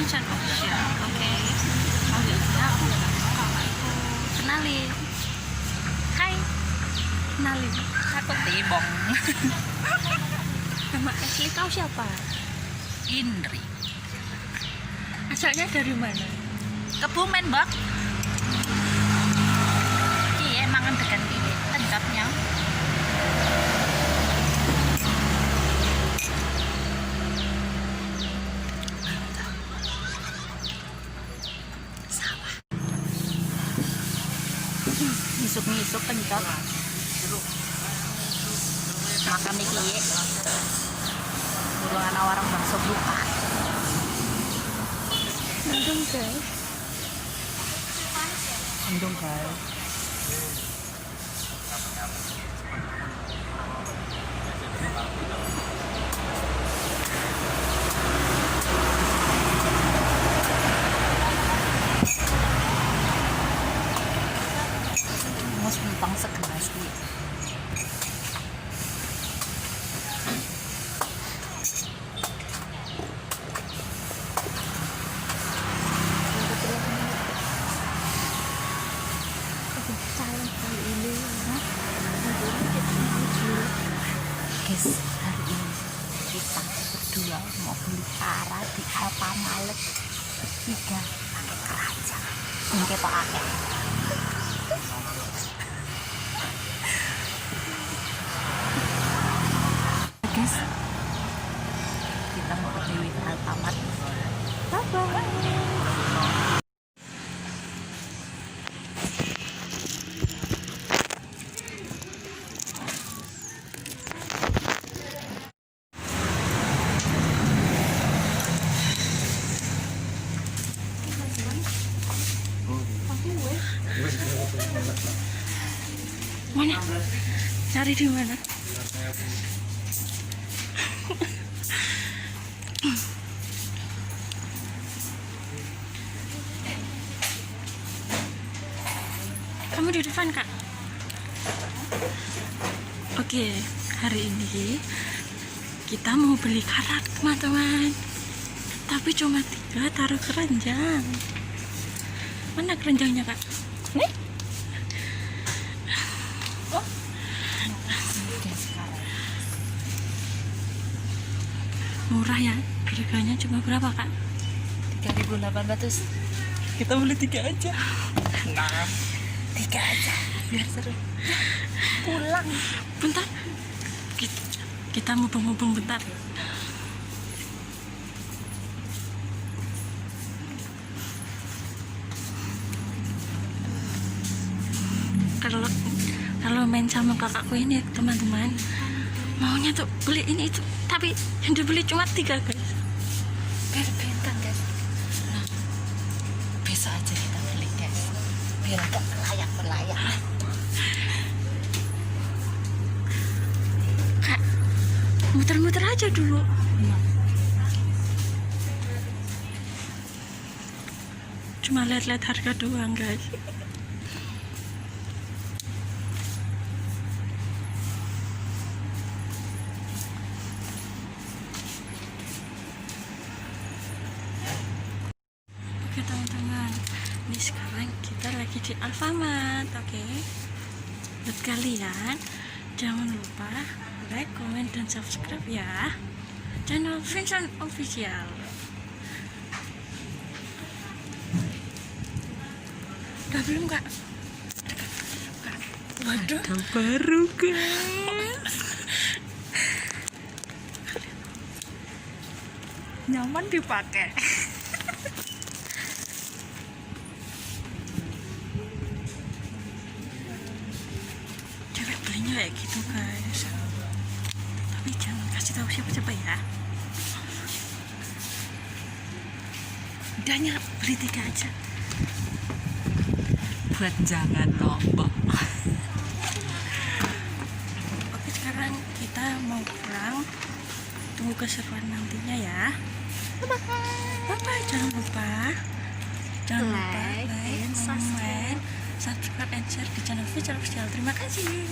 Vincent Official. Oke. Manggilnya aku kenalin. Hai. Kenalin. Aku Tibong. Nama asli kau siapa? Indri. Asalnya dari mana? Kebumen, Bak. Iya, emang degan ini tempatnya. Sawah. Misuk-misuk pencot. Makan iki ye. Buruan warung bakso buka. Nandung guys. Endung guys. Mas mentang segelas nih. Guys, hari ini kita berdua mau beli para di Alfamart 3 pakai kerajaan. Ini Pak Ake. Guys, kita mau beli di Alfamart. Bye bye. Mana? Cari di mana? Kamu di depan, Kak? Oke, hari ini kita mau beli karak, teman-teman. Tapi cuma 3 taruh keranjang. Mana keranjangnya, Kak? Nih. Murah ya, harganya cuma berapa, Kak? 3.800. Kita beli 3 aja. Nah, 3 aja biar seru. Pulang. Bentar, kita mubeng-mubeng bentar. Kalau main sama kakakku ini, teman-teman, maunya tuh beli ini itu, tapi yang dibeli cuma 3, guys. Biar bentang, guys. Nah, besok aja kita beli, guys. Biar agak layak. Kak, muter-muter aja dulu. Cuma lihat-lihat harga doang, guys. Oke teman-teman, ini sekarang kita lagi di Alfamart. Oke, buat kalian jangan lupa like, comment, dan subscribe ya channel Vincent Official. Udah belum, Kak? Waduh, baru, guys. Nyaman dipakai. Cewek belinya kayak gitu, guys. Tapi jangan kasih tahu siapa-siapa ya. Udahnya beli 3 aja. Buat jangan lombok. Oke, sekarang kita mau pulang. Tunggu keseruan nantinya ya. Bye-bye. Jangan lupa like, comment, subscribe, and share di channel Vincent Official. Terima kasih.